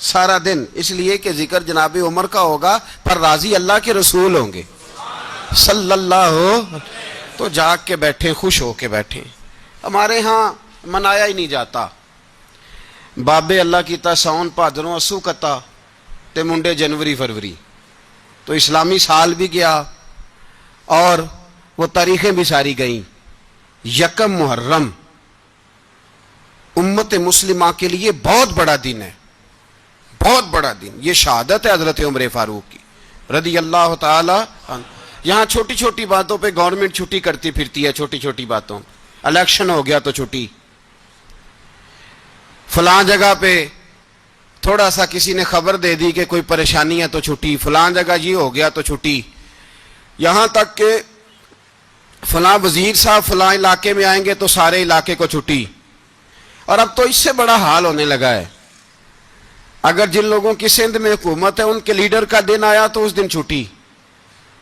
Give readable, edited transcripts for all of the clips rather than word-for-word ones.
سارا دن، اس لیے کہ ذکر جناب عمر کا ہوگا پر راضی اللہ کے رسول ہوں گے صلی اللہ، تو جاگ کے بیٹھیں، خوش ہو کے بیٹھیں۔ ہمارے ہاں منایا ہی نہیں جاتا، بابے اللہ کیتا ساؤن بھادروں اسو کتا تے منڈے جنوری فروری، تو اسلامی سال بھی گیا اور وہ تاریخیں بھی ساری گئیں۔ یکم محرم امت مسلمہ کے لیے بہت بڑا دن ہے، بہت بڑا دن، یہ شہادت ہے حضرت عمر فاروق کی رضی اللہ تعالی عنہ۔ یہاں چھوٹی چھوٹی باتوں پہ گورنمنٹ چھٹی کرتی پھرتی ہے، چھوٹی چھوٹی باتوں، الیکشن ہو گیا تو چھٹی، فلاں جگہ پہ تھوڑا سا کسی نے خبر دے دی کہ کوئی پریشانی ہے تو چھٹی، فلاں جگہ یہ ہو گیا تو چھٹی، یہاں تک کہ فلاں وزیر صاحب فلاں علاقے میں آئیں گے تو سارے علاقے کو چھٹی۔ اور اب تو اس سے بڑا حال ہونے لگا ہے، اگر جن لوگوں کی سندھ میں حکومت ہے ان کے لیڈر کا دن آیا تو اس دن چھٹی،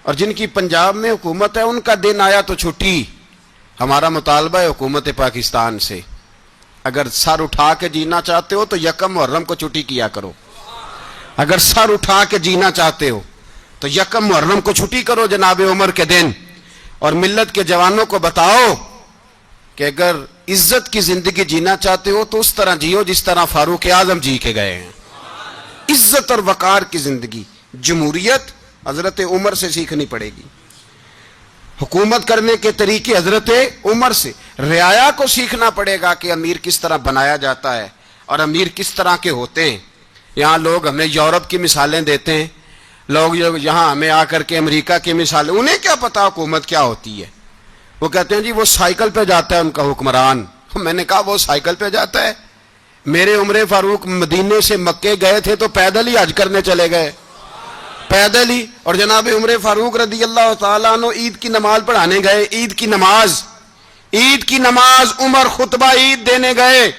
اور جن کی پنجاب میں حکومت ہے ان کا دن آیا تو چھٹی۔ ہمارا مطالبہ ہے حکومت پاکستان سے، اگر سر اٹھا کے جینا چاہتے ہو تو یکم محرم کو چھٹی کیا کرو، اگر سر اٹھا کے جینا چاہتے ہو تو یکم محرم کو چھٹی کرو جناب عمر کے دن، اور ملت کے جوانوں کو بتاؤ کہ اگر عزت کی زندگی جینا چاہتے ہو تو اس طرح جیو جس طرح فاروق اعظم جی کے گئے ہیں، عزت اور وقار کی زندگی۔ جمہوریت حضرت عمر سے سیکھنی پڑے گی، حکومت کرنے کے طریقے حضرت عمر سے، رعایا کو سیکھنا پڑے گا کہ امیر کس طرح بنایا جاتا ہے اور امیر کس طرح کے ہوتے ہیں۔ یہاں لوگ ہمیں یورپ کی مثالیں دیتے ہیں، لوگ یہاں ہمیں آ کر کے امریکہ کی مثالیں، انہیں کیا پتا حکومت کیا ہوتی ہے، وہ کہتے ہیں جی وہ سائیکل پہ جاتا ہے ان کا حکمران۔ میں نے کہا وہ سائیکل پہ جاتا ہے؟ میرے عمر فاروق مدینے سے مکے گئے تھے تو پیدل ہی حج کرنے چلے گئے، پیدل ہی، اور جناب عمر فاروق رضی اللہ تعالیٰ عنہ عید کی نماز پڑھانے گئے، عید کی نماز عمر خطبہ عید دینے گئے۔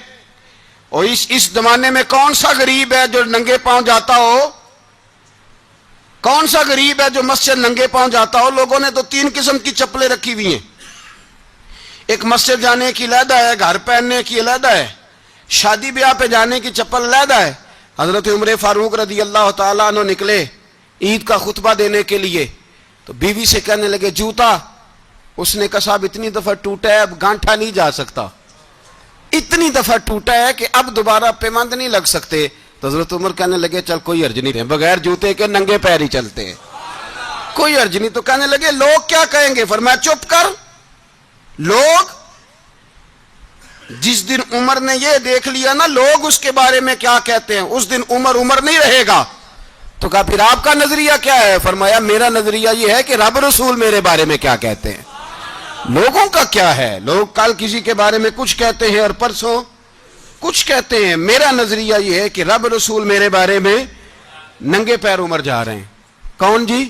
اور اس زمانے میں کون سا غریب ہے جو ننگے پاؤں جاتا ہو؟ کون سا غریب ہے جو مسجد ننگے پاؤں جاتا ہو؟ لوگوں نے تو 3 قسم کی چپلیں رکھی ہوئی ہیں، ایک مسجد جانے کی علیحدہ ہے، گھر پہننے کی علیحدہ ہے، شادی بیاہ پہ جانے کی چپل علیحدہ ہے۔ حضرت عمر فاروق رضی اللہ تعالیٰ عنہ نکلے عید کا خطبہ دینے کے لیے تو بیوی سے کہنے لگے جوتا، اس نے کہا صاحب اتنی دفعہ ٹوٹا ہے اب گانٹھا نہیں جا سکتا، اتنی دفعہ ٹوٹا ہے کہ اب دوبارہ پیمند نہیں لگ سکتے۔ تو حضرت عمر کہنے لگے چل کوئی حرج نہیں ہے، بغیر جوتے کے ننگے پیر ہی چلتے ہیں، کوئی حرج نہیں۔ تو کہنے لگے لوگ کیا کہیں گے؟ فرمایا چپ کر، لوگ جس دن عمر نے یہ دیکھ لیا نا لوگ اس کے بارے میں کیا کہتے ہیں، اس دن عمر نہیں رہے گا۔ تو کہا پھر آپ کا نظریہ کیا ہے؟ فرمایا میرا نظریہ یہ ہے کہ رب رسول میرے بارے میں کیا کہتے ہیں، لوگوں کا کیا ہے؟ لوگ کل کسی کے بارے میں کچھ کہتے ہیں اور پرسوں کچھ کہتے ہیں، میرا نظریہ یہ ہے کہ رب رسول میرے بارے میں ننگے پیر عمر جا رہے ہیں۔ کون جی؟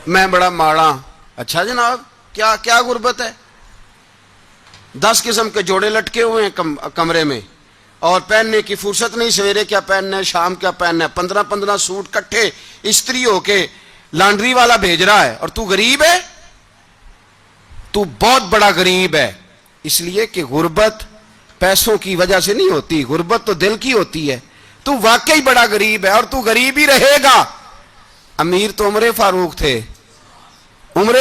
میں بڑا ماڑا۔ اچھا جناب کیا غربت ہے؟ 10 قسم کے جوڑے لٹکے ہوئے ہیں کمرے میں اور پہننے کی فرصت نہیں، سویرے کیا پہننا ہے شام کیا پہننا ہے، 15 سوٹ کٹھے استری ہو کے لانڈری والا بھیج رہا ہے، اور تو غریب ہے، تو بہت بڑا غریب ہے۔ اس لیے کہ غربت پیسوں کی وجہ سے نہیں ہوتی، غربت تو دل کی ہوتی ہے۔ تو واقعی بڑا غریب ہے اور تو غریب ہی رہے گا۔ امیر تو عمر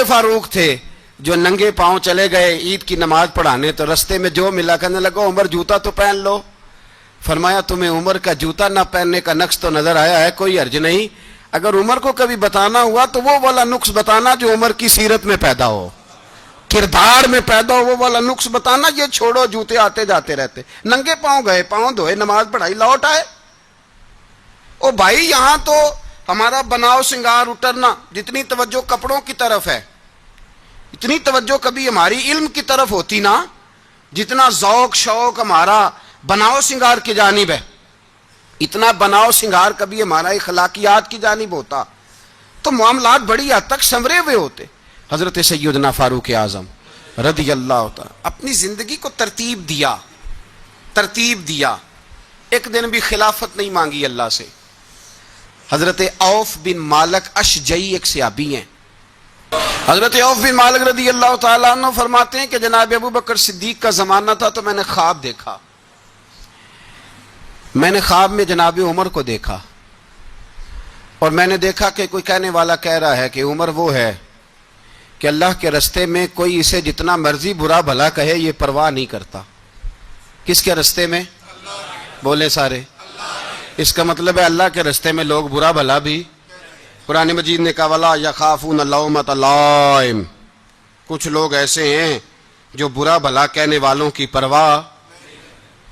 فاروق تھے جو ننگے پاؤں چلے گئے عید کی نماز پڑھانے، تو رستے میں جو ملا کہنے لگا عمر جوتا تو پہن لو۔ فرمایا تمہیں عمر کا جوتا نہ پہننے کا نقص تو نظر آیا ہے، کوئی حرج نہیں، اگر عمر کو کبھی بتانا ہوا تو وہ والا نقص بتانا جو عمر کی سیرت میں پیدا ہو، کردار میں پیدا ہو، وہ والا نقص بتانا، یہ چھوڑو جوتے آتے جاتے رہتے۔ ننگے پاؤں گئے، پاؤں دھوئے، نماز پڑھائی، لوٹ آئے۔ او بھائی یہاں تو ہمارا بناؤ سنگار اترنا، جتنی توجہ کپڑوں کی طرف ہے اتنی توجہ کبھی ہماری علم کی طرف ہوتی نا، جتنا ذوق شوق ہمارا بناؤ سنگار کی جانب ہے، اتنا بناؤ سنگار کبھی ہمارا اخلاقیات کی جانب ہوتا تو معاملات بڑی حد تک سنورے ہوئے ہوتے۔ حضرت سیدنا فاروق اعظم رضی اللہ تعالی اپنی زندگی کو ترتیب دیا، ایک دن بھی خلافت نہیں مانگی اللہ سے۔ حضرت عوف بن مالک اشجعی ایک صحابی ہیں، حضرت عوف بن مالک رضی اللہ تعالیٰ عنہ فرماتے ہیں کہ جناب ابو بکر صدیق کا زمانہ تھا تو میں نے خواب دیکھا، میں نے خواب میں جناب عمر کو دیکھا اور میں نے دیکھا کہ کوئی کہنے والا کہہ رہا ہے کہ عمر وہ ہے کہ اللہ کے رستے میں کوئی اسے جتنا مرضی برا بھلا کہے یہ پرواہ نہیں کرتا. کس کے رستے میں؟ بولے سارے. اس کا مطلب ہے اللہ کے رستے میں لوگ برا بھلا بھی. قرآن مجید نے کہا وَلَا يَخَافُونَ لَوْمَةَ لَائِمٍ. کچھ لوگ ایسے ہیں جو برا بھلا کہنے والوں کی پرواہ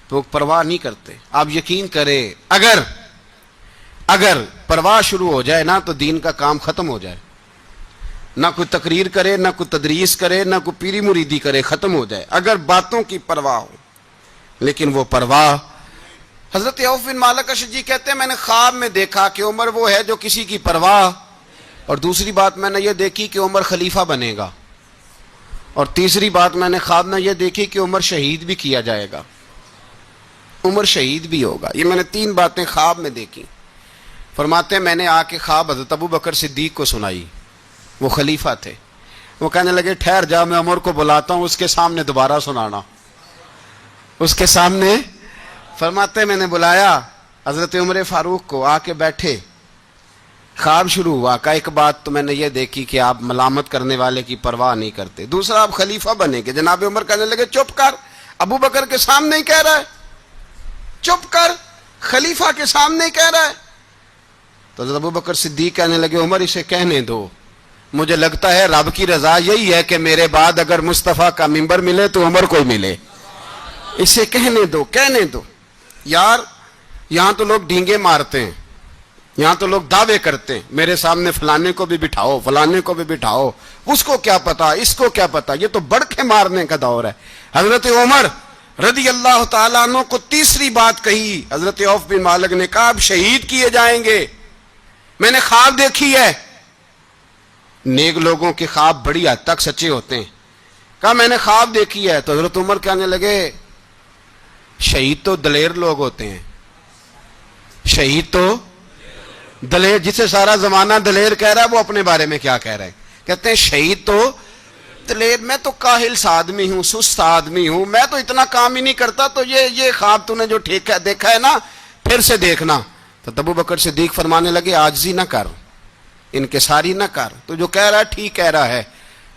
نہیں کرتے. آپ یقین کریں اگر پرواہ شروع ہو جائے نا تو دین کا کام ختم ہو جائے. نہ کوئی تقریر کرے، نہ کوئی تدریس کرے، نہ کوئی پیری مریدی کرے، ختم ہو جائے اگر باتوں کی پرواہ ہو. لیکن وہ پرواہ، حضرت عوف بن مالک اشجعی کہتے ہیں میں نے خواب میں دیکھا کہ عمر وہ ہے جو کسی کی پرواہ، اور دوسری بات میں نے یہ دیکھی کہ عمر خلیفہ بنے گا، اور تیسری بات میں نے خواب میں یہ دیکھی کہ عمر شہید بھی کیا جائے گا، عمر شہید بھی ہوگا. یہ میں نے 3 باتیں خواب میں دیکھی. فرماتے ہیں میں نے آ کے خواب حضرت ابو بکر صدیق کو سنائی. وہ خلیفہ تھے. وہ کہنے لگے ٹھہر جا، میں عمر کو بلاتا ہوں، اس کے سامنے دوبارہ سنانا. اس کے سامنے. فرماتے ہیں میں نے بلایا حضرت عمر فاروق کو، آ کے بیٹھے. خواب شروع ہوا. کا ایک بات تو میں نے یہ دیکھی کہ آپ ملامت کرنے والے کی پرواہ نہیں کرتے. دوسرا آپ خلیفہ بنے گے. جناب عمر کہنے لگے چپ کر، ابو بکر کے سامنے ہی کہہ رہا ہے، چپ کر، خلیفہ کے سامنے ہی کہہ رہا ہے. تو حضرت ابو بکر صدیق کہنے لگے عمر اسے کہنے دو، مجھے لگتا ہے رب کی رضا یہی ہے کہ میرے بعد اگر مصطفیٰ کا منبر ملے تو عمر کو ہی ملے. اسے کہنے دو. یار یہاں تو لوگ ڈینگے مارتے ہیں، یہاں تو لوگ دعوے کرتے ہیں میرے سامنے فلانے کو بھی بٹھاؤ، فلانے کو بھی بٹھاؤ، اس کو کیا پتا، اس کو کیا پتا. یہ تو بڑکے مارنے کا دور ہے. حضرت عمر رضی اللہ تعالیٰ عنہ کو تیسری بات کہی. حضرت عوف بن مالک نے کہا اب شہید کیے جائیں گے، میں نے خواب دیکھی ہے. نیک لوگوں کے خواب بڑی حد تک سچے ہوتے ہیں. کہا میں نے خواب دیکھی ہے. تو حضرت عمر کہنے لگے شہید تو دلیر لوگ ہوتے ہیں، شہید تو دلیر، جسے سارا زمانہ دلیر کہہ رہا ہے وہ اپنے بارے میں کیا کہہ رہے ہیں؟ کہتے ہیں شہید تو دلیر. میں تو کاہل سا آدمی ہوں، سست آدمی ہوں، میں تو اتنا کام ہی نہیں کرتا. تو یہ خواب تو نے جو دیکھا ہے نا پھر سے دیکھنا. تو ابو بکر صدیق فرمانے لگے عاجزی نہ کر، انکساری نہ کر، تو جو کہہ رہا ہے ٹھیک کہہ رہا ہے،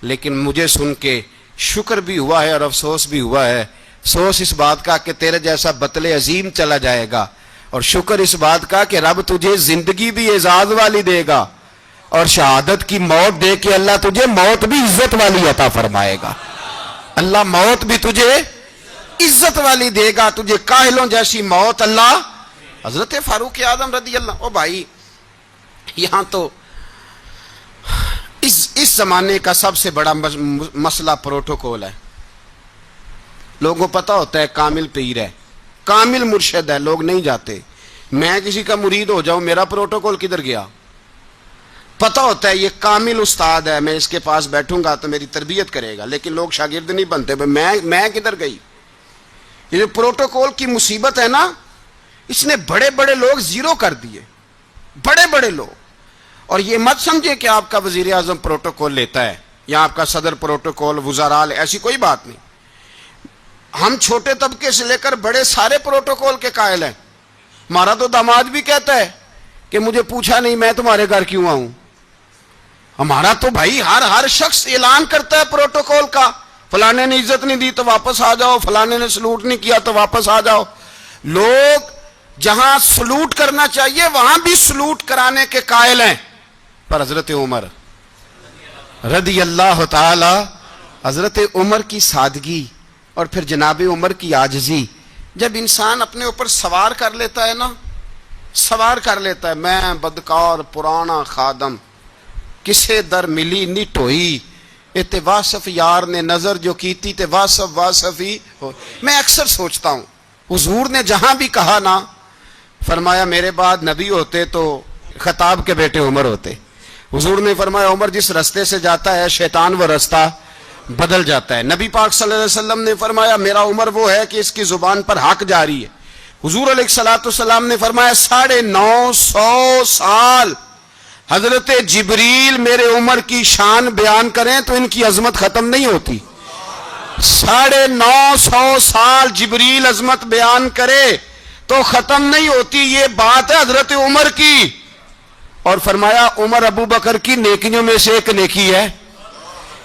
لیکن مجھے سن کے شکر بھی ہوا ہے اور افسوس بھی ہوا ہے. افسوس اس بات کا کہ تیرے جیسا بطل عظیم چلا جائے گا، اور شکر اس بات کا کہ رب تجھے زندگی بھی اعزاز والی دے گا، اور شہادت کی موت دے کے اللہ تجھے موت بھی عزت والی عطا فرمائے گا. اللہ موت بھی تجھے عزت والی دے گا، تجھے کاہلوں جیسی موت اللہ. حضرت فاروق اعظم رضی اللہ. او بھائی یہاں تو اس زمانے کا سب سے بڑا مسئلہ پروٹوکول ہے. لوگوں کو پتا ہوتا ہے کامل پیر ہے، کامل مرشد ہے، لوگ نہیں جاتے. میں کسی کا مرید ہو جاؤں، میرا پروٹوکول کدھر گیا؟ پتا ہوتا ہے یہ کامل استاد ہے، میں اس کے پاس بیٹھوں گا تو میری تربیت کرے گا، لیکن لوگ شاگرد نہیں بنتے. میں کدھر گئی؟ یہ جو پروٹوکول کی مصیبت ہے نا، اس نے بڑے بڑے لوگ زیرو کر دیے، بڑے بڑے لوگ. اور یہ مت سمجھے کہ آپ کا وزیر اعظم پروٹوکول لیتا ہے یا آپ کا صدر پروٹوکول، وزراء، ایسی کوئی بات نہیں. ہم چھوٹے طبقے سے لے کر بڑے سارے پروٹوکول کے قائل ہیں. ہمارا تو داماد بھی کہتا ہے کہ مجھے پوچھا نہیں میں تمہارے گھر کیوں آؤں. ہمارا تو بھائی ہر شخص اعلان کرتا ہے پروٹوکول کا. فلانے نے عزت نہیں دی تو واپس آ جاؤ، فلانے نے سلوٹ نہیں کیا تو واپس آ جاؤ. لوگ جہاں سلوٹ کرنا چاہیے وہاں بھی سلوٹ کرانے کے قائل ہیں. پر حضرت عمر رضی اللہ تعالی، حضرت عمر کی سادگی اور پھر جناب عمر کی عاجزی، جب انسان اپنے اوپر سوار کر لیتا ہے نا، سوار کر لیتا ہے. میں بدکار پرانا خادم، کسے در ملی نی ٹوئی، تے واصف یار نے نظر جو کیتی تے واصف ہی ہو. میں اکثر سوچتا ہوں حضور نے جہاں بھی کہا نا، فرمایا میرے بعد نبی ہوتے تو خطاب کے بیٹے عمر ہوتے. حضور نے فرمایا عمر جس رستے سے جاتا ہے شیطان وہ رستہ بدل جاتا ہے. نبی پاک صلی اللہ علیہ وسلم نے فرمایا میرا عمر وہ ہے کہ اس کی زبان پر حق جاری ہے. حضور علیہ الصلوۃ والسلام نے فرمایا 950 سال حضرت جبریل میرے عمر کی شان بیان کریں تو ان کی عظمت ختم نہیں ہوتی. 950 سال جبریل عظمت بیان کرے تو ختم نہیں ہوتی. یہ بات ہے حضرت عمر کی, اور فرمایا عمر ابو بکر کی نیکیوں میں سے ایک نیکی ہے.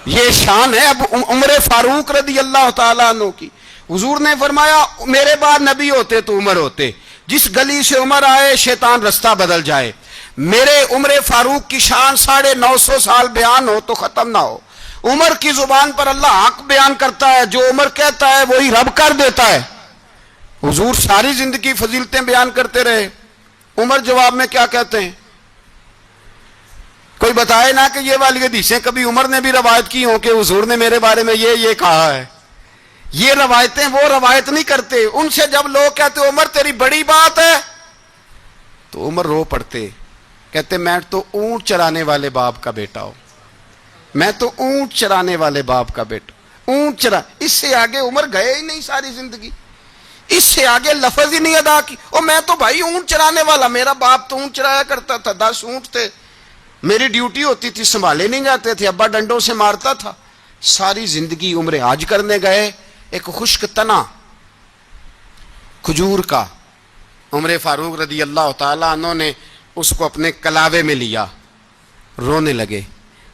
یہ شان ہے اب عمر فاروق رضی اللہ تعالیٰ عنہ کی. حضور نے فرمایا میرے بعد نبی ہوتے تو عمر ہوتے. جس گلی سے عمر آئے شیطان رستہ بدل جائے. میرے عمر فاروق کی شان 950 سال بیان ہو تو ختم نہ ہو. عمر کی زبان پر اللہ حق بیان کرتا ہے, جو عمر کہتا ہے وہی رب کر دیتا ہے. حضور ساری زندگی فضیلتیں بیان کرتے رہے, عمر جواب میں کیا کہتے ہیں؟ کوئی بتائے نا کہ یہ والی حدیثیں کبھی عمر نے بھی روایت کی ہوں کہ حضور نے میرے بارے میں یہ کہا ہے. یہ روایتیں وہ روایت نہیں کرتے. ان سے جب لوگ کہتے عمر تیری بڑی بات ہے تو عمر رو پڑتے, کہتے میں تو اونٹ چرانے والے باپ کا بیٹا ہوں, میں تو اونٹ چرانے والے باپ کا بیٹا. اونٹ چرا, اس سے آگے عمر گئے ہی نہیں ساری زندگی, اس سے آگے لفظ ہی نہیں ادا کی. اور میں تو بھائی اونٹ چرانے والا, میرا باپ تو اونٹ چرایا کرتا تھا, 10 اونٹ تھے, میری ڈیوٹی ہوتی تھی, سنبھالے نہیں جاتے تھے, ابا ڈنڈوں سے مارتا تھا. ساری زندگی عمر حج کرنے گئے, ایک خشک تنا کھجور کا عمر فاروق رضی اللہ تعالیٰ عنہ نے اس کو اپنے کلاوے میں لیا, رونے لگے.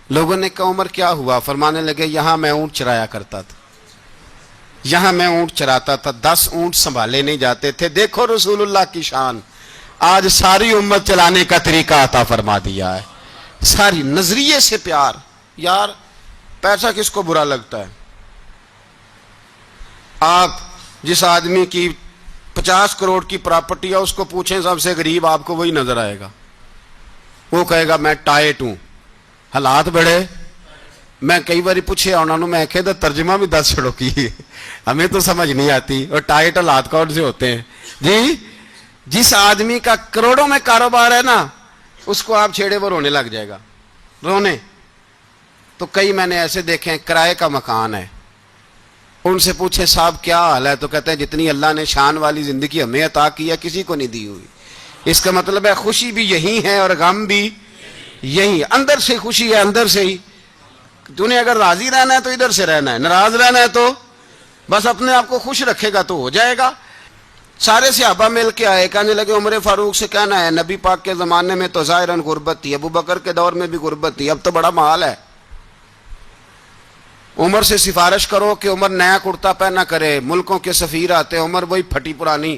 لوگوں نے کہا عمر کیا ہوا؟ فرمانے لگے یہاں میں اونٹ چرایا کرتا تھا, یہاں میں اونٹ چراتا تھا, 10 اونٹ سنبھالے نہیں جاتے تھے. دیکھو رسول اللہ کی شان, آج ساری امت چلانے کا طریقہ عطا فرما دیا ہے. ساری نظریے سے پیار. یار پیسہ کس کو برا لگتا ہے؟ آپ جس آدمی کی 50 کروڑ کی پراپرٹی ہے اس کو پوچھیں سب سے غریب, آپ کو وہی نظر آئے گا. وہ کہے گا میں ٹائٹ ہوں. حالات بڑے, میں کئی بار پوچھے انہوں نے, میں کہتا ترجمہ بھی 10 چھڑوں کی, ہمیں تو سمجھ نہیں آتی. اور ٹائٹ حالات کون سے ہوتے ہیں جی؟ جس آدمی کا کروڑوں میں کاروبار ہے نا, اس کو آپ چھیڑے وہ رونے لگ جائے گا, رونے. تو کئی میں نے ایسے دیکھے ہیں کرائے کا مکان ہے, ان سے پوچھیں صاحب کیا حال ہے, تو کہتے ہیں جتنی اللہ نے شان والی زندگی ہمیں عطا کی ہے کسی کو نہیں دی ہوئی. اس کا مطلب ہے خوشی بھی یہی ہے اور غم بھی یہی. اندر سے خوشی ہے, اندر سے ہی. تو نے اگر راضی رہنا ہے تو ادھر سے رہنا ہے, ناراض رہنا ہے تو بس اپنے آپ کو خوش رکھے گا تو ہو جائے گا. سارے صحابہ مل کے آئے, کہنے لگے عمر فاروق سے کہنا ہے نبی پاک کے زمانے میں تو ظاہراً غربت تھی, ابو بکر کے دور میں بھی غربت تھی, اب تو بڑا مال ہے. عمر سے سفارش کرو کہ عمر نیا کرتا پہنا کرے. ملکوں کے سفیر آتے, عمر وہی پھٹی پرانی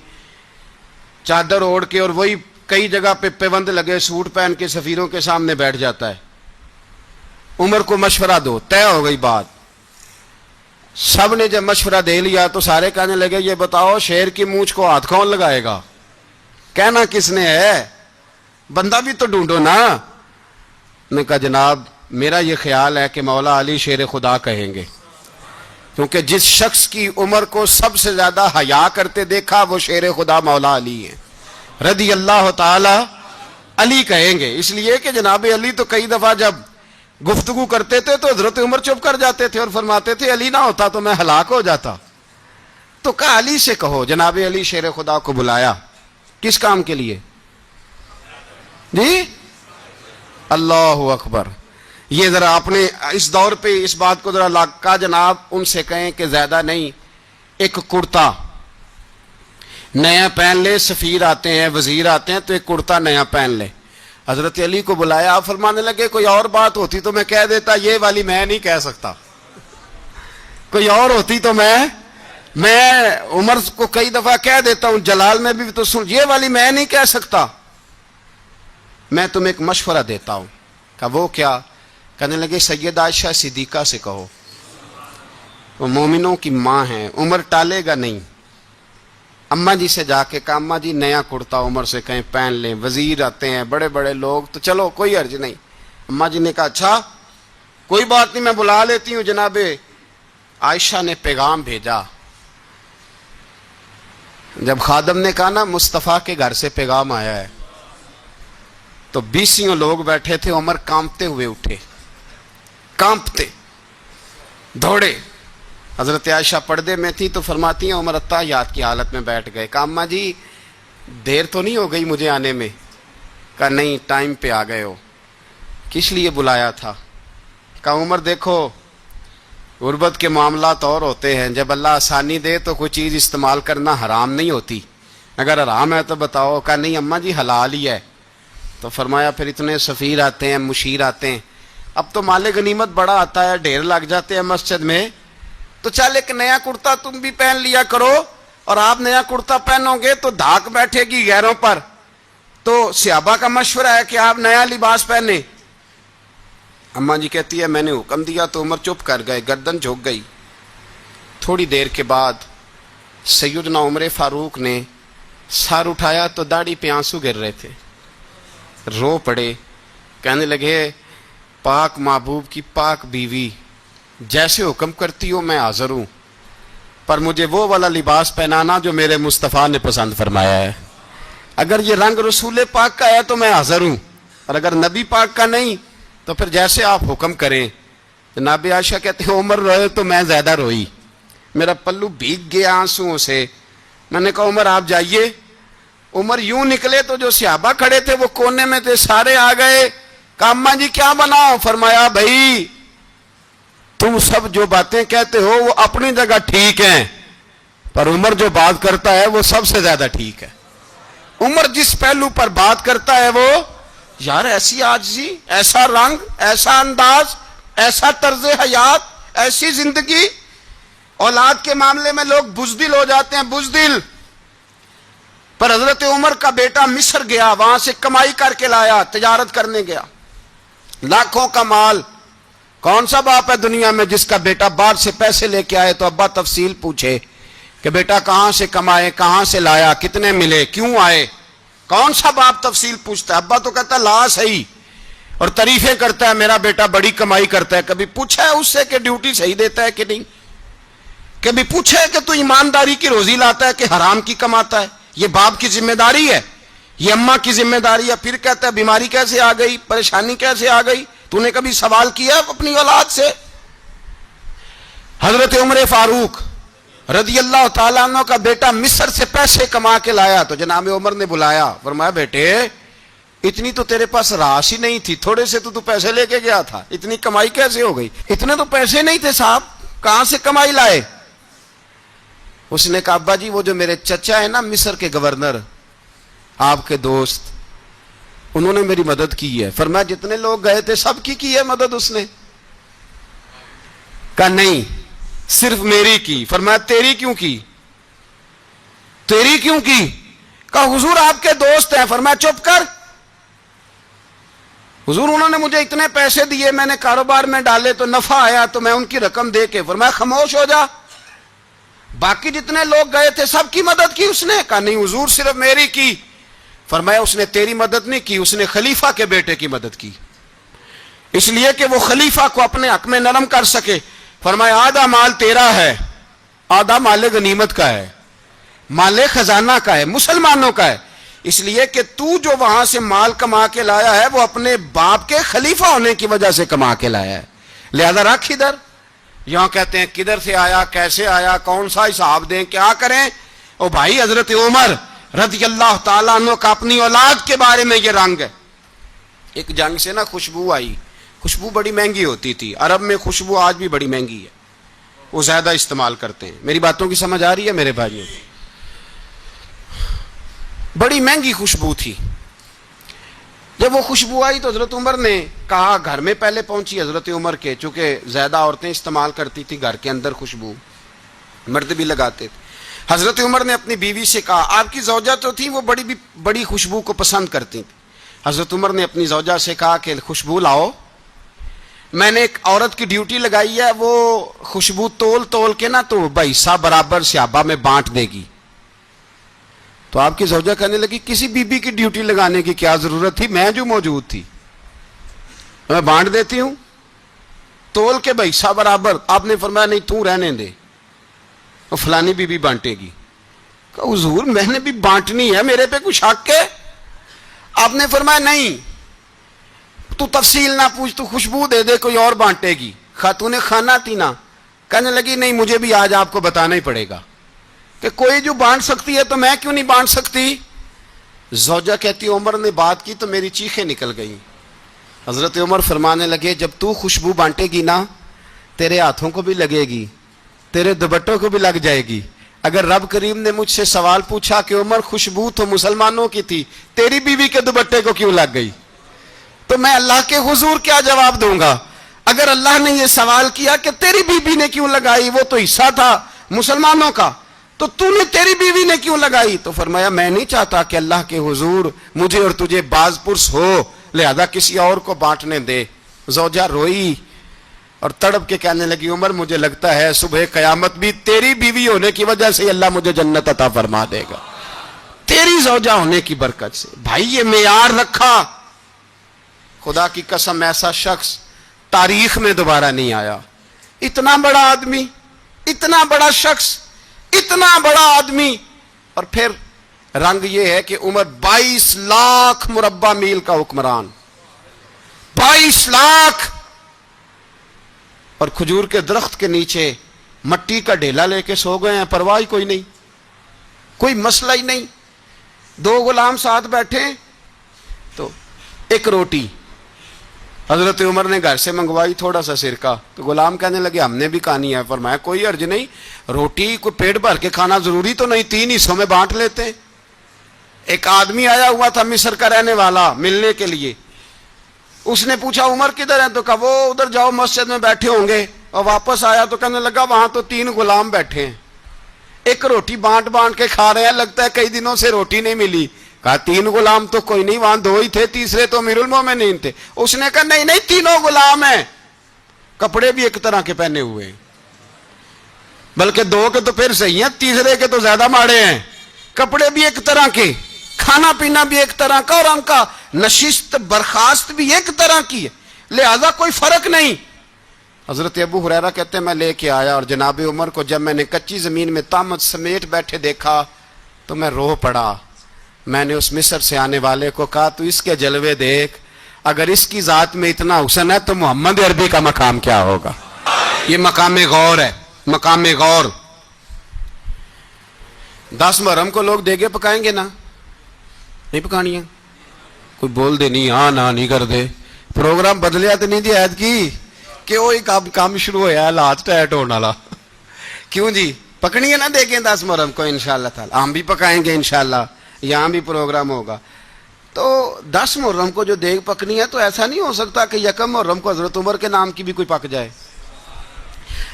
چادر اوڑھ کے اور وہی کئی جگہ پہ پیوند لگے سوٹ پہن کے سفیروں کے سامنے بیٹھ جاتا ہے. عمر کو مشورہ دو, طے ہو گئی بات. سب نے جب مشورہ دے لیا تو سارے کہنے لگے یہ بتاؤ شیر کی مونچھ کو ہاتھ کون لگائے گا؟ کہنا کس نے ہے, بندہ بھی تو ڈھونڈو نا. نے کہا جناب میرا یہ خیال ہے کہ مولا علی شیر خدا کہیں گے, کیونکہ جس شخص کی عمر کو سب سے زیادہ حیا کرتے دیکھا وہ شیر خدا مولا علی ہے رضی اللہ تعالی. علی کہیں گے اس لیے کہ جناب علی تو کئی دفعہ جب گفتگو کرتے تھے تو حضرت عمر چپ کر جاتے تھے اور فرماتے تھے علی نہ ہوتا تو میں ہلاک ہو جاتا. تو کہا علی سے کہو. جناب علی شیر خدا کو بلایا, کس کام کے لیے جی؟ اللہ اکبر. یہ ذرا آپ نے اس دور پہ اس بات کو ذرا کہا جناب ان سے کہیں کہ زیادہ نہیں, ایک کرتا نیا پہن لے, سفیر آتے ہیں وزیر آتے ہیں تو ایک کرتا نیا پہن لے. حضرت علی کو بلایا, آپ فرمانے لگے کوئی اور بات ہوتی تو میں کہہ دیتا, یہ والی میں نہیں کہہ سکتا. کوئی اور ہوتی تو میں عمر کو کئی دفعہ کہہ دیتا ہوں, جلال میں بھی تو سن, یہ والی میں نہیں کہہ سکتا. میں تمہیں ایک مشورہ دیتا ہوں. کہا وہ کیا؟ کہنے لگے سید عائشہ صدیقہ سے کہو, وہ مومنوں کی ماں ہیں, عمر ٹالے گا نہیں. اماں جی سے جا کے کہا اماں جی نیا کرتا عمر سے کہیں پہن لیں, وزیر آتے ہیں بڑے بڑے لوگ تو چلو کوئی حرج نہیں. اماں جی نے کہا اچھا کوئی بات نہیں میں بلا لیتی ہوں. جناب عائشہ نے پیغام بھیجا, جب خادم نے کہا نا مصطفیٰ کے گھر سے پیغام آیا ہے, تو 20 لوگ بیٹھے تھے. عمر کانپتے ہوئے اٹھے, کانپتے دوڑے. حضرت عائشہ پردے میں تھی تو فرماتی ہیں عمر اتحیات کی حالت میں بیٹھ گئے. کہا اماں جی دیر تو نہیں ہو گئی مجھے آنے میں؟ کہا نہیں ٹائم پہ آ گئے ہو. کس لیے بلایا تھا؟ کہا عمر دیکھو غربت کے معاملات اور ہوتے ہیں, جب اللہ آسانی دے تو کوئی چیز استعمال کرنا حرام نہیں ہوتی, اگر حرام ہے تو بتاؤ. کہا نہیں اماں جی حلال ہی ہے. تو فرمایا پھر اتنے سفیر آتے ہیں, مشیر آتے ہیں, اب تو مال غنیمت بڑا آتا ہے, ڈھیر لگ جاتے ہیں مسجد میں, تو چل ایک نیا کرتا تم بھی پہن لیا کرو, اور آپ نیا کرتا پہنو گے تو دھاک بیٹھے گی غیروں پر. تو صحابہ کا مشورہ ہے کہ آپ نیا لباس پہنے. اماں جی کہتی ہے میں نے حکم دیا تو عمر چپ کر گئے, گردن جھک گئی. تھوڑی دیر کے بعد سیدنا عمر فاروق نے سر اٹھایا تو داڑھی پہ آنسو گر رہے تھے, رو پڑے. کہنے لگے پاک محبوب کی پاک بیوی, جیسے حکم کرتی ہو میں حاضر ہوں, پر مجھے وہ والا لباس پہنانا جو میرے مصطفیٰ نے پسند فرمایا ہے. اگر یہ رنگ رسول پاک کا ہے تو میں حاضر ہوں, اور اگر نبی پاک کا نہیں تو پھر جیسے آپ حکم کریں. جناب عائشہ کہتے ہیں عمر روئے تو میں زیادہ روئی, میرا پلو بھیگ گیا آنسوؤں سے. میں نے کہا عمر آپ جائیے. عمر یوں نکلے تو جو صحابہ کھڑے تھے وہ کونے میں تھے, سارے آ گئے. کہا اماں جی کیا بناؤ؟ فرمایا بھائی تم سب جو باتیں کہتے ہو وہ اپنی جگہ ٹھیک ہیں, پر عمر جو بات کرتا ہے وہ سب سے زیادہ ٹھیک ہے. عمر جس پہلو پر بات کرتا ہے وہ, یار ایسی عاجزی, ایسا رنگ, ایسا انداز, ایسا طرز حیات, ایسی زندگی. اولاد کے معاملے میں لوگ بزدل ہو جاتے ہیں, بزدل. پر حضرت عمر کا بیٹا مصر گیا, وہاں سے کمائی کر کے لایا, تجارت کرنے گیا, لاکھوں کا مال. کون سا باپ ہے دنیا میں جس کا بیٹا باہر سے پیسے لے کے آئے تو ابا تفصیل پوچھے کہ بیٹا کہاں سے کمائے, کہاں سے لایا, کتنے ملے, کیوں آئے؟ کون سا باپ تفصیل پوچھتا ہے؟ ابا تو کہتا ہے لا صحیح, اور تعریفیں کرتا ہے میرا بیٹا بڑی کمائی کرتا ہے. کبھی پوچھا ہے اس سے کہ ڈیوٹی صحیح دیتا ہے کہ نہیں؟ کبھی پوچھا ہے کہ تو ایمانداری کی روزی لاتا ہے کہ حرام کی کماتا ہے؟ یہ باپ کی ذمہ داری ہے, یہ اماں کی ذمہ داری ہے. پھر کہتا ہے بیماری کیسے آ گئی, پریشانی کیسے آ گئی, تو نے کبھی سوال کیا اپنی اولاد سے؟ حضرت عمر فاروق رضی اللہ تعالیٰ عنہ کا بیٹا مصر سے پیسے کما کے لایا تو جناب عمر نے بلایا, فرمایا بیٹے اتنی تو تیرے پاس راس ہی نہیں تھی, تھوڑے سے تو پیسے لے کے گیا تھا, اتنی کمائی کیسے ہو گئی؟ اتنے تو پیسے نہیں تھے صاحب, کہاں سے کمائی لائے؟ اس نے کہا ابا جی وہ جو میرے چچا ہے نا مصر کے گورنر, آپ کے دوست, انہوں نے میری مدد کی ہے. فرمایا جتنے لوگ گئے تھے سب کی ہے مدد اس نے؟ کہا نہیں صرف میری کی. فرمایا تیری کیوں کی؟ تیری کیوں کی؟ کہا حضور آپ کے دوست ہیں. فرمایا چپ کر, حضور انہوں نے مجھے اتنے پیسے دیے, میں نے کاروبار میں ڈالے تو نفع آیا تو میں ان کی رقم دے کے. فرمایا خاموش ہو جا, باقی جتنے لوگ گئے تھے سب کی مدد کی اس نے؟ کہا نہیں حضور صرف میری کی. فرمایا اس نے تیری مدد نہیں کی, اس نے خلیفہ کے بیٹے کی مدد کی, اس لیے کہ وہ خلیفہ کو اپنے حق میں نرم کر سکے. فرمایا آدھا مال تیرا ہے, آدھا مال غنیمت کا ہے, مال خزانہ کا ہے, مسلمانوں کا ہے, اس لیے کہ تو جو وہاں سے مال کما کے لایا ہے وہ اپنے باپ کے خلیفہ ہونے کی وجہ سے کما کے لایا ہے, لہذا رکھ ادھر. یہاں کہتے ہیں کدھر سے آیا, کیسے آیا, کون سا حساب دیں, کیا کریں؟ او بھائی حضرت عمر رضی اللہ تعالیٰ عنہ کا اپنی اولاد کے بارے میں یہ رنگ ہے. ایک جنگ سے نا خوشبو آئی, خوشبو بڑی مہنگی ہوتی تھی, عرب میں خوشبو آج بھی بڑی مہنگی ہے, وہ زیادہ استعمال کرتے ہیں. میری باتوں کی سمجھ آ رہی ہے میرے بھائیوں؟ بڑی مہنگی خوشبو تھی. جب وہ خوشبو آئی تو حضرت عمر نے کہا, گھر میں پہلے پہنچی حضرت عمر کے, چونکہ زیادہ عورتیں استعمال کرتی تھی گھر کے اندر خوشبو, مرد بھی لگاتے تھے. حضرت عمر نے اپنی بیوی سے کہا, آپ کی زوجہ تو تھی وہ بڑی خوشبو کو پسند کرتی تھی. حضرت عمر نے اپنی زوجہ سے کہا کہ خوشبو لاؤ, میں نے ایک عورت کی ڈیوٹی لگائی ہے, وہ خوشبو تول تول کے نا تو حصہ برابر صحابہ میں بانٹ دے گی. تو آپ کی زوجہ کہنے لگی کسی بی بی کی ڈیوٹی لگانے کی کیا ضرورت تھی, میں جو موجود تھی میں بانٹ دیتی ہوں تول کے حصہ برابر. آپ نے فرمایا نہیں تو رہنے دے, وہ فلانی بی بی بانٹے گی. کہ حضور میں نے بھی بانٹنی ہے, میرے پہ کچھ حق ہے؟ آپ نے فرمایا نہیں, تو تفصیل نہ پوچھ, تو خوشبو دے دے, کوئی اور بانٹے گی. خاتون خانہ تھی نا, کہنے لگی نہیں مجھے بھی آج آپ کو بتانا ہی پڑے گا کہ کوئی جو بانٹ سکتی ہے تو میں کیوں نہیں بانٹ سکتی. زوجہ کہتی عمر نے بات کی تو میری چیخیں نکل گئیں. حضرت عمر فرمانے لگے جب تو خوشبو بانٹے گی نا تیرے ہاتھوں کو بھی لگے گی, تیرے دوپٹوں کو بھی لگ جائے گی, اگر رب کریم نے مجھ سے سوال پوچھا کہ عمر خوشبو تو مسلمانوں کی تھی، تیری بیوی کے دوپٹے کو کیوں لگ گئی، تو میں اللہ کے حضور کیا جواب دوں گا؟ اگر اللہ نے یہ سوال کیا کہ تیری بیوی نے کیوں لگائی، وہ تو حصہ تھا مسلمانوں کا، تو نے تیری بیوی نے کیوں لگائی؟ تو فرمایا میں نہیں چاہتا کہ اللہ کے حضور مجھے اور تجھے باز پرس ہو، لہذا کسی اور کو بانٹنے دے۔ زوجہ روئی اور تڑپ کے کہنے لگی عمر مجھے لگتا ہے صبح قیامت بھی تیری بیوی ہونے کی وجہ سے اللہ مجھے جنت عطا فرما دے گا، تیری زوجہ ہونے کی برکت سے۔ بھائی یہ معیار رکھا، خدا کی قسم ایسا شخص تاریخ میں دوبارہ نہیں آیا۔ اتنا بڑا آدمی، اتنا بڑا شخص، اتنا بڑا آدمی، اور پھر رنگ یہ ہے کہ عمر 22 لاکھ مربع میل کا حکمران، 22 لاکھ، اور کھجور کے درخت کے نیچے مٹی کا ڈھیلا لے کے سو گئے ہیں، پرواہ کوئی نہیں، کوئی مسئلہ ہی نہیں۔ 2 غلام ساتھ بیٹھے تو ایک روٹی حضرت عمر نے گھر سے منگوائی، تھوڑا سا سرکہ، تو غلام کہنے لگے ہم نے بھی کھانی ہے۔ فرمایا کوئی حرج نہیں، روٹی کو پیٹ بھر کے کھانا ضروری تو نہیں، 3 حصوں میں بانٹ لیتے ہیں۔ ایک آدمی آیا ہوا تھا مصر کا رہنے والا ملنے کے لیے، اس نے پوچھا عمر کدھر ہے، تو کہا وہ ادھر جاؤ مسجد میں بیٹھے ہوں گے، اور واپس آیا تو کہنے لگا وہاں تو 3 غلام بیٹھے ہیں، ایک روٹی بانٹ بانٹ کے کھا رہے ہیں، لگتا ہے کئی دنوں سے روٹی نہیں ملی۔ کہا 3 غلام تو کوئی نہیں، وہاں 2 ہی تھے، تیسرے تو امیر المومنین تھے۔ اس نے کہا نہیں 3 غلام ہیں، کپڑے بھی ایک طرح کے پہنے ہوئے ہیں، بلکہ 2 کے تو پھر صحیح ہیں، تیسرے کے تو زیادہ ماڑے ہیں، کپڑے بھی ایک طرح کے، کھانا پینا بھی ایک طرح کا، اور ان کا نشست برخاست بھی ایک طرح کی ہے، لہذا کوئی فرق نہیں۔ حضرت ابو ہریرہ کہتے ہیں میں لے کے آیا، اور جناب عمر کو جب میں نے کچی زمین میں تامت سمیٹ بیٹھے دیکھا تو میں رو پڑا۔ میں نے اس مصر سے آنے والے کو کہا تو اس کے جلوے دیکھ، اگر اس کی ذات میں اتنا حسن ہے تو محمد عربی کا مقام کیا ہوگا؟ یہ مقام غور ہے، مقام غور۔ 10 محرم کو لوگ دیگے پکائیں گے نا؟ نہیں پکانی ہے؟ کوئی بول دے نہیں، ہاں نہ نہیں کر دے، پروگرام بدلیا تو نہیں دی عید کی کہ وہی کام شروع ہویا ہے لات ٹائٹ ہونے والا۔ کیوں جی پکنی ہے نا دیکھیں 10 محرم کو انشاءاللہ تعالی، ہم بھی پکائیں گے انشاءاللہ، یہاں بھی پروگرام ہوگا۔ تو 10 محرم کو جو دیگ پکنی ہے تو ایسا نہیں ہو سکتا کہ 1 محرم کو حضرت عمر کے نام کی بھی کوئی پک جائے۔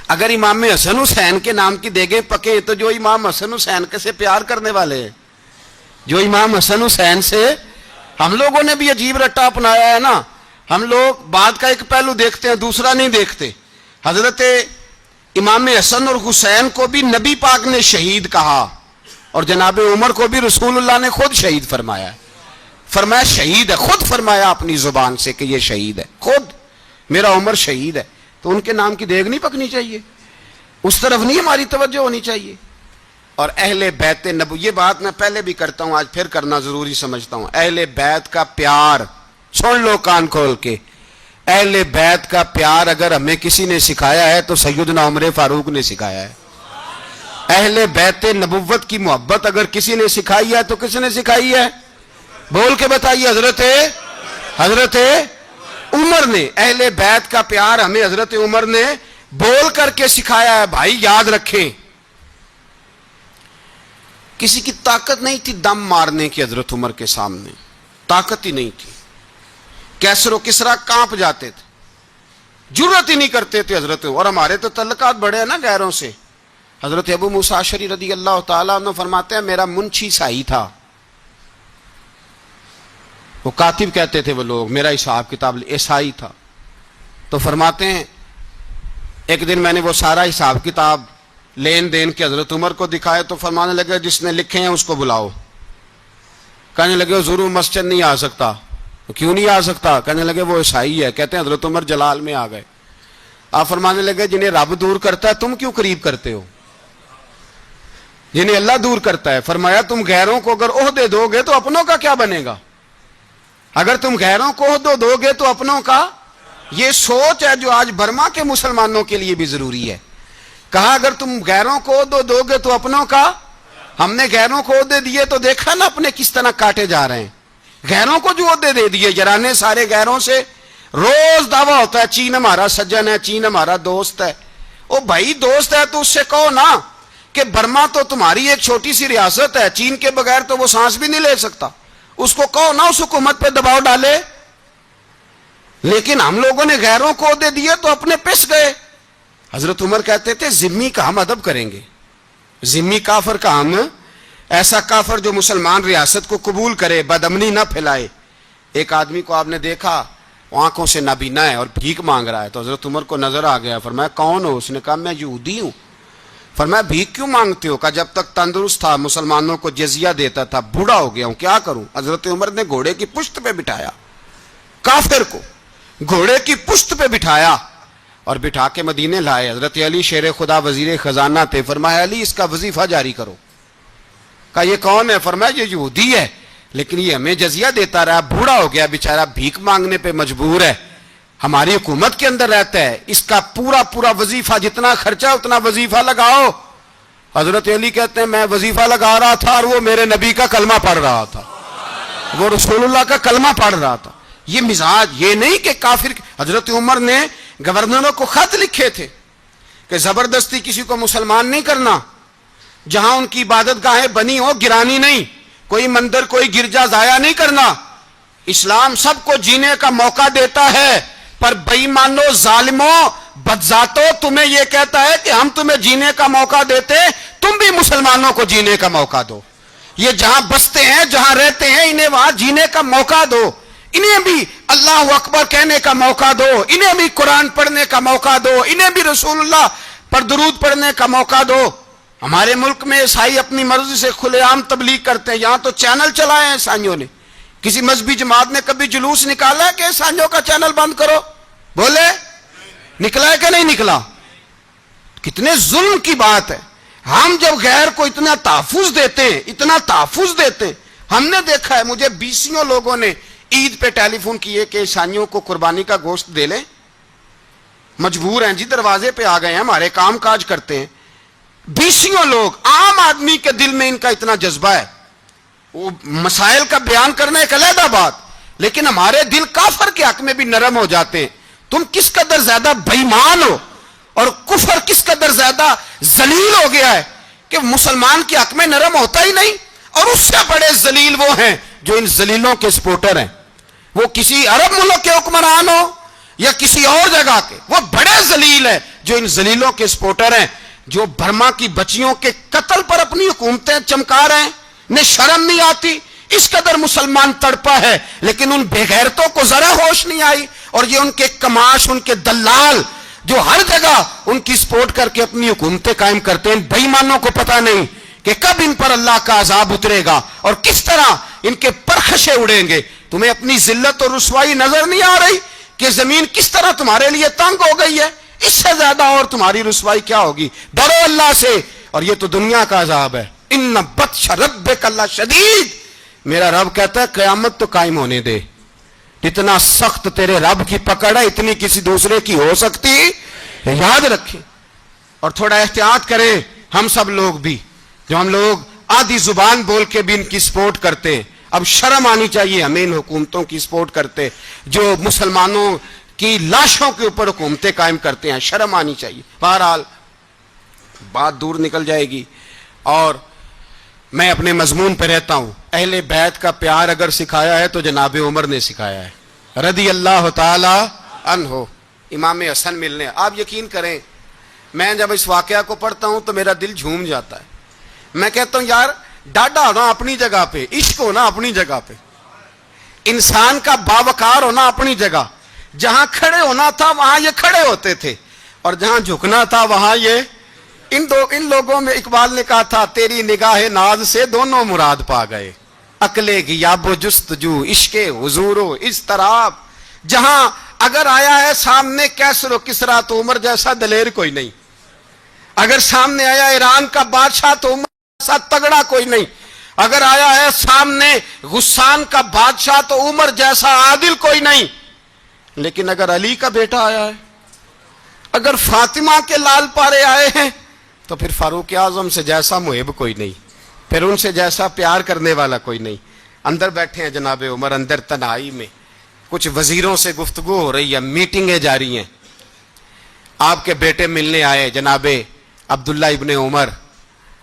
اگر امام حسن حسین کے نام کی دیگیں پکے تو جو امام حسن حسین کے سے پیار کرنے والے ہیں، جو امام حسن حسین سے، ہم لوگوں نے بھی عجیب رٹا اپنایا ہے نا، ہم لوگ بات کا ایک پہلو دیکھتے ہیں دوسرا نہیں دیکھتے۔ حضرت امام حسن اور حسین کو بھی نبی پاک نے شہید کہا، اور جناب عمر کو بھی رسول اللہ نے خود شہید فرمایا، فرمایا شہید ہے، خود فرمایا اپنی زبان سے کہ یہ شہید ہے، خود میرا عمر شہید ہے۔ تو ان کے نام کی دیگ نہیں پکنی چاہیے، اس طرف نہیں ہماری توجہ ہونی چاہیے۔ اور اہل بیت نبو، یہ بات میں پہلے بھی کرتا ہوں، آج پھر کرنا ضروری سمجھتا ہوں، اہل بیت کا پیار، سن لو کان کھول کے، اہل بیت کا پیار اگر ہمیں کسی نے سکھایا ہے تو سیدنا عمر فاروق نے سکھایا ہے۔ اہل بیت نبوت کی محبت اگر کسی نے سکھائی ہے تو کس نے سکھائی ہے؟ بول کے بتائیے، حضرت عمر نے۔ اہل بیت کا پیار ہمیں حضرت عمر نے بول کر کے سکھایا ہے۔ بھائی یاد رکھیں، کسی کی طاقت نہیں تھی دم مارنے کی حضرت عمر کے سامنے، طاقت ہی نہیں تھی، کیسر و کسرا کانپ جاتے تھے، جرأت ہی نہیں کرتے تھے حضرت۔ اور ہمارے تو تعلقات بڑے ہیں نا غیروں سے۔ حضرت ابو موسیٰ اشعری رضی اللہ تعالیٰ عنہ فرماتے ہیں میرا منشی سائی تھا، وہ کاتب کہتے تھے وہ لوگ، میرا حساب کتاب عیسائی تھا۔ تو فرماتے ہیں ایک دن میں نے وہ سارا حساب کتاب لین دین کے حضرت عمر کو دکھائے تو فرمانے لگے جس نے لکھے ہیں اس کو بلاؤ۔ کہنے لگے حضور مسجد نہیں آ سکتا۔ کیوں نہیں آ سکتا؟ کہنے لگے وہ عیسائی ہے۔ کہتے ہیں حضرت عمر جلال میں آ گئے، آپ فرمانے لگے جنہیں رب دور کرتا ہے تم کیوں قریب کرتے ہو؟ جنہیں اللہ دور کرتا ہے۔ فرمایا تم غیروں کو اگر عہدے دو گے تو اپنوں کا کیا بنے گا؟ اگر تم غیروں کو عہدے دو گے تو اپنوں کا، یہ سوچ ہے جو آج برما کے مسلمانوں کے لیے بھی ضروری ہے۔ کہا اگر تم غیروں کو عہدے دو گے تو اپنوں کا۔ ہم نے غیروں کو عہدے دیے تو دیکھا نا اپنے کس طرح کاٹے جا رہے ہیں۔ غیروں کو جو عہدے دے دیے، یرانے سارے غیروں سے روز دعویٰ ہوتا ہے چین ہمارا سجن ہے، چین ہمارا دوست ہے۔ او بھائی دوست ہے تو اس سے کہو نا کہ برما تو تمہاری ایک چھوٹی سی ریاست ہے, چین کے بغیر تو وہ سانس بھی نہیں لے سکتا, اس کو کہو نا اس حکومت پہ دباؤ ڈالے. لیکن ہم لوگوں نے غیروں کو عہدے دیے تو اپنے پس گئے. حضرت عمر کہتے تھے ذمی کا ہم ادب کریں گے, ذمی کافر کا ہم, ایسا کافر جو مسلمان ریاست کو قبول کرے, بدامنی نہ پھیلائے. ایک آدمی کو آپ نے دیکھا آنکھوں سے نابینا ہے اور بھیک مانگ رہا ہے, تو حضرت عمر کو نظر آ گیا, فرمایا کون ہو؟ اس نے کہا میں یہودی ہوں. فرمایا بھیک کیوں مانگتے ہو؟ کہا جب تک تندرست تھا مسلمانوں کو جزیہ دیتا تھا, بوڑھا ہو گیا ہوں کیا کروں. حضرت عمر نے گھوڑے کی پشت پہ بٹھایا کافر کو, گھوڑے کی پشت پہ بٹھایا اور بٹھا کے مدینے لائے. حضرت علی شیر خدا وزیر خزانہ تھے, فرمایا علی اس کا وظیفہ جاری کرو. کہا یہ کون ہے؟ فرمایا یہ یہودی ہے لیکن یہ ہمیں جزیہ دیتا رہا, بوڑھا ہو گیا بیچارہ, بھیک مانگنے پہ مجبور ہے, ہماری حکومت کے اندر رہتا ہے, اس کا پورا پورا وظیفہ جتنا خرچہ اتنا وظیفہ لگاؤ. حضرت علی کہتے ہیں میں وظیفہ لگا رہا تھا اور وہ میرے نبی کا کلمہ پڑھ رہا تھا, وہ رسول اللہ کا کلمہ پڑھ رہا تھا. یہ مزاج, یہ نہیں کہ کافر. حضرت عمر نے گورنروں کو خط لکھے تھے کہ زبردستی کسی کو مسلمان نہیں کرنا, جہاں ان کی عبادت گاہیں بنی ہو گرانی نہیں, کوئی مندر کوئی گرجا ضائع نہیں کرنا. اسلام سب کو جینے کا موقع دیتا ہے, پر بے ایمانو ظالموں بدذاتوں تمہیں یہ کہتا ہے کہ ہم تمہیں جینے کا موقع دیتے, تم بھی مسلمانوں کو جینے کا موقع دو. یہ جہاں بستے ہیں جہاں رہتے ہیں انہیں وہاں جینے کا موقع دو, انہیں بھی اللہ اکبر کہنے کا موقع دو, انہیں بھی قرآن پڑھنے کا موقع دو, انہیں بھی رسول اللہ پر درود پڑھنے کا موقع دو. ہمارے ملک میں عیسائی اپنی مرضی سے کھلے عام تبلیغ کرتے ہیں, یہاں تو چینل چلائے ہیں عیسائیوں نے. کسی مذہبی جماعت نے کبھی جلوس نکالا ہے کہ عیسائیوں کا چینل بند کرو؟ بولے نکلا ہے کہ نہیں نکلا؟ کتنے ظلم کی بات ہے. ہم جب غیر کو اتنا تحفظ دیتے ہیں, اتنا تحفظ دیتے ہیں, ہم نے دیکھا ہے, مجھے بیسیوں لوگوں نے عید پہ ٹیلی فون کیے کہ عیسائیوں کو قربانی کا گوشت دے لیں, مجبور ہیں جی, دروازے پہ آ گئے ہیں, ہمارے کام کاج کرتے ہیں. بیسیوں لوگ, عام آدمی کے دل میں ان کا اتنا جذبہ ہے, وہ مسائل کا بیان کرنا ایک علیحدہ بات, لیکن ہمارے دل کافر کے حق میں بھی نرم ہو جاتے ہیں. تم کس قدر زیادہ بے ایمان ہو اور کفر کس قدر زیادہ ذلیل ہو گیا ہے کہ مسلمان کے حق میں نرم ہوتا ہی نہیں. اور اس سے بڑے ذلیل وہ ہیں جو ان ذلیلوں کے سپورٹر ہیں, وہ کسی عرب ملک کے حکمران ہو یا کسی اور جگہ کے, وہ بڑے ذلیل ہیں جو ان ذلیلوں کے سپورٹر ہیں, جو برما کی بچیوں کے قتل پر اپنی حکومتیں چمکا رہے ہیں. انہیں شرم نہیں آتی, اس قدر مسلمان تڑپا ہے لیکن ان بے غیرتوں کو ذرا ہوش نہیں آئی. اور یہ ان کے کماش, ان کے دلال جو ہر جگہ ان کی سپورٹ کر کے اپنی حکومتیں قائم کرتے ہیں, بے ایمانوں کو پتہ نہیں کہ کب ان پر اللہ کا عذاب اترے گا اور کس طرح ان کے پرخشے اڑیں گے. تمہیں اپنی ذلت اور رسوائی نظر نہیں آ رہی کہ زمین کس طرح تمہارے لیے تنگ ہو گئی ہے؟ اس سے زیادہ اور تمہاری رسوائی کیا ہوگی؟ ڈرو اللہ سے, اور یہ تو دنیا کا عذاب ہے. ان بطش ربک لشدید, میرا رب کہتا ہے قیامت تو قائم ہونے دے, اتنا سخت تیرے رب کی پکڑ ہے اتنی کسی دوسرے کی ہو سکتی, یاد رکھیں. اور تھوڑا احتیاط کریں ہم سب لوگ بھی, جو ہم لوگ آدھی زبان بول کے بھی ان کی سپورٹ کرتے ہیں. اب شرم آنی چاہیے ہمیں ان حکومتوں کی سپورٹ کرتے جو مسلمانوں کی لاشوں کے اوپر حکومتیں قائم کرتے ہیں, شرم آنی چاہیے. بہرحال بات دور نکل جائے گی اور میں اپنے مضمون پہ رہتا ہوں. اہل بیت کا پیار اگر سکھایا ہے تو جناب عمر نے سکھایا ہے رضی اللہ تعالی عنہ. امام حسن ملنے, آپ یقین کریں میں جب اس واقعہ کو پڑھتا ہوں تو میرا دل جھوم جاتا ہے. میں کہتا ہوں یار ڈاڈا ہونا اپنی جگہ پہ, عشق ہونا اپنی جگہ پہ, انسان کا باوقار ہونا اپنی جگہ. جہاں کھڑے ہونا تھا وہاں یہ کھڑے ہوتے تھے اور جہاں جھکنا تھا وہاں یہ. ان لوگوں میں اقبال نے کہا تھا تیری نگاہ ناز سے دونوں مراد پا گئے, عقلِ غیاب و جستجو عشق حضور و اضطراب. جہاں اگر آیا ہے سامنے کیسر و کسرا تو عمر جیسا دلیر کوئی نہیں, اگر سامنے آیا ایران کا بادشاہ تو عمر جیسا تگڑا کوئی نہیں, اگر آیا ہے سامنے غسان کا بادشاہ تو عمر جیسا عادل کوئی نہیں. لیکن اگر علی کا بیٹا آیا ہے, اگر فاطمہ کے لال پارے آئے ہیں تو پھر فاروق اعظم سے جیسا محب کوئی نہیں, پھر ان سے جیسا پیار کرنے والا کوئی نہیں. اندر بیٹھے ہیں جناب عمر, اندر تنہائی میں کچھ وزیروں سے گفتگو ہو رہی ہے, میٹنگیں جاری ہیں. آپ کے بیٹے ملنے آئے جناب عبداللہ ابن عمر,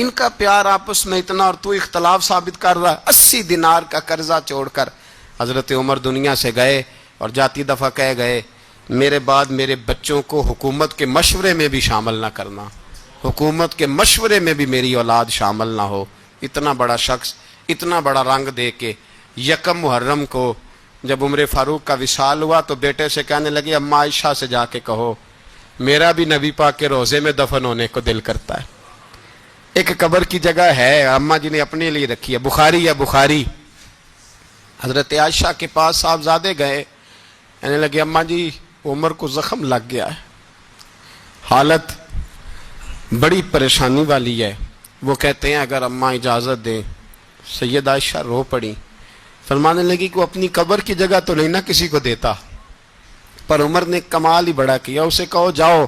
ان کا پیار آپس میں اتنا اور تو اختلاف ثابت کر رہا ہے. 80 دینار کا قرضہ چھوڑ کر حضرت عمر دنیا سے گئے اور جاتی دفعہ کہہ گئے میرے بعد میرے بچوں کو حکومت کے مشورے میں بھی شامل نہ کرنا, حکومت کے مشورے میں بھی میری اولاد شامل نہ ہو. اتنا بڑا شخص اتنا بڑا رنگ دے کے یکم محرم کو جب عمر فاروق کا وصال ہوا تو بیٹے سے کہنے لگے اماں عائشہ سے جا کے کہو میرا بھی نبی پاک کے روزے میں دفن ہونے کو دل کرتا ہے. ایک قبر کی جگہ ہے اماں جی نے اپنے لیے رکھی ہے, بخاری یا بخاری. حضرت عائشہ کے پاس صاحبزادے گئے, کہنے لگے اماں جی عمر کو زخم لگ گیا ہے, حالت بڑی پریشانی والی ہے. وہ کہتے ہیں اگر اماں اجازت دیں. سید عائشہ رو پڑی, فرمانے لگی کہ وہ اپنی قبر کی جگہ تو نہیں نہ کسی کو دیتا, پر عمر نے کمال ہی بڑا کیا. اسے کہو جاؤ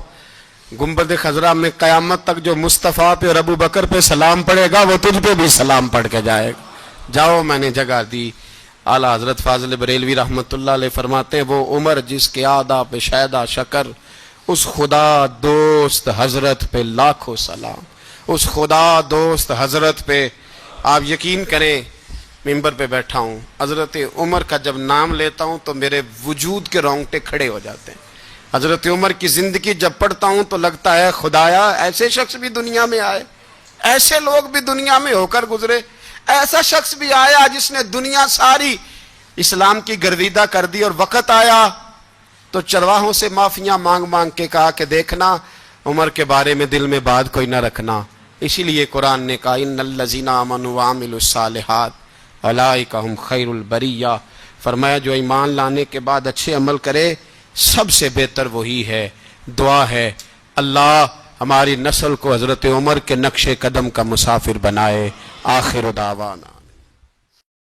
گنبد خضرا میں قیامت تک جو مصطفیٰ پہ اور ابو بکر پہ سلام پڑھے گا وہ تجھ پہ بھی سلام پڑھ کے جائے گا. جاؤ میں نے جگہ دی. اعلیٰ حضرت فاضل بریلوی رحمۃ اللہ علیہ فرماتے ہیں وہ عمر جس کے آدھا پہ شیدا شکر, اس خدا دوست حضرت پہ لاکھوں سلام. اس خدا دوست حضرت پہ آپ یقین کریں ممبر پہ بیٹھا ہوں, حضرت عمر کا جب نام لیتا ہوں تو میرے وجود کے رونگٹے کھڑے ہو جاتے ہیں. حضرت عمر کی زندگی جب پڑھتا ہوں تو لگتا ہے خدایا ایسے شخص بھی دنیا میں آئے, ایسے لوگ بھی دنیا میں ہو کر گزرے, ایسا شخص بھی آیا جس نے دنیا ساری اسلام کی گرویدہ کر دی, اور وقت آیا تو چرواہوں سے معافیاں مانگ مانگ کے کہا کہ دیکھنا عمر کے بارے میں دل میں بات کوئی نہ رکھنا. اسی لیے قرآن نے کہا ان الذین آمنوا وعملوا الصالحات اولئک ھم خیر البریہ. فرمایا جو ایمان لانے کے بعد اچھے عمل کرے سب سے بہتر وہی ہے. دعا ہے اللہ ہماری نسل کو حضرت عمر کے نقش قدم کا مسافر بنائے. آخر دعوانا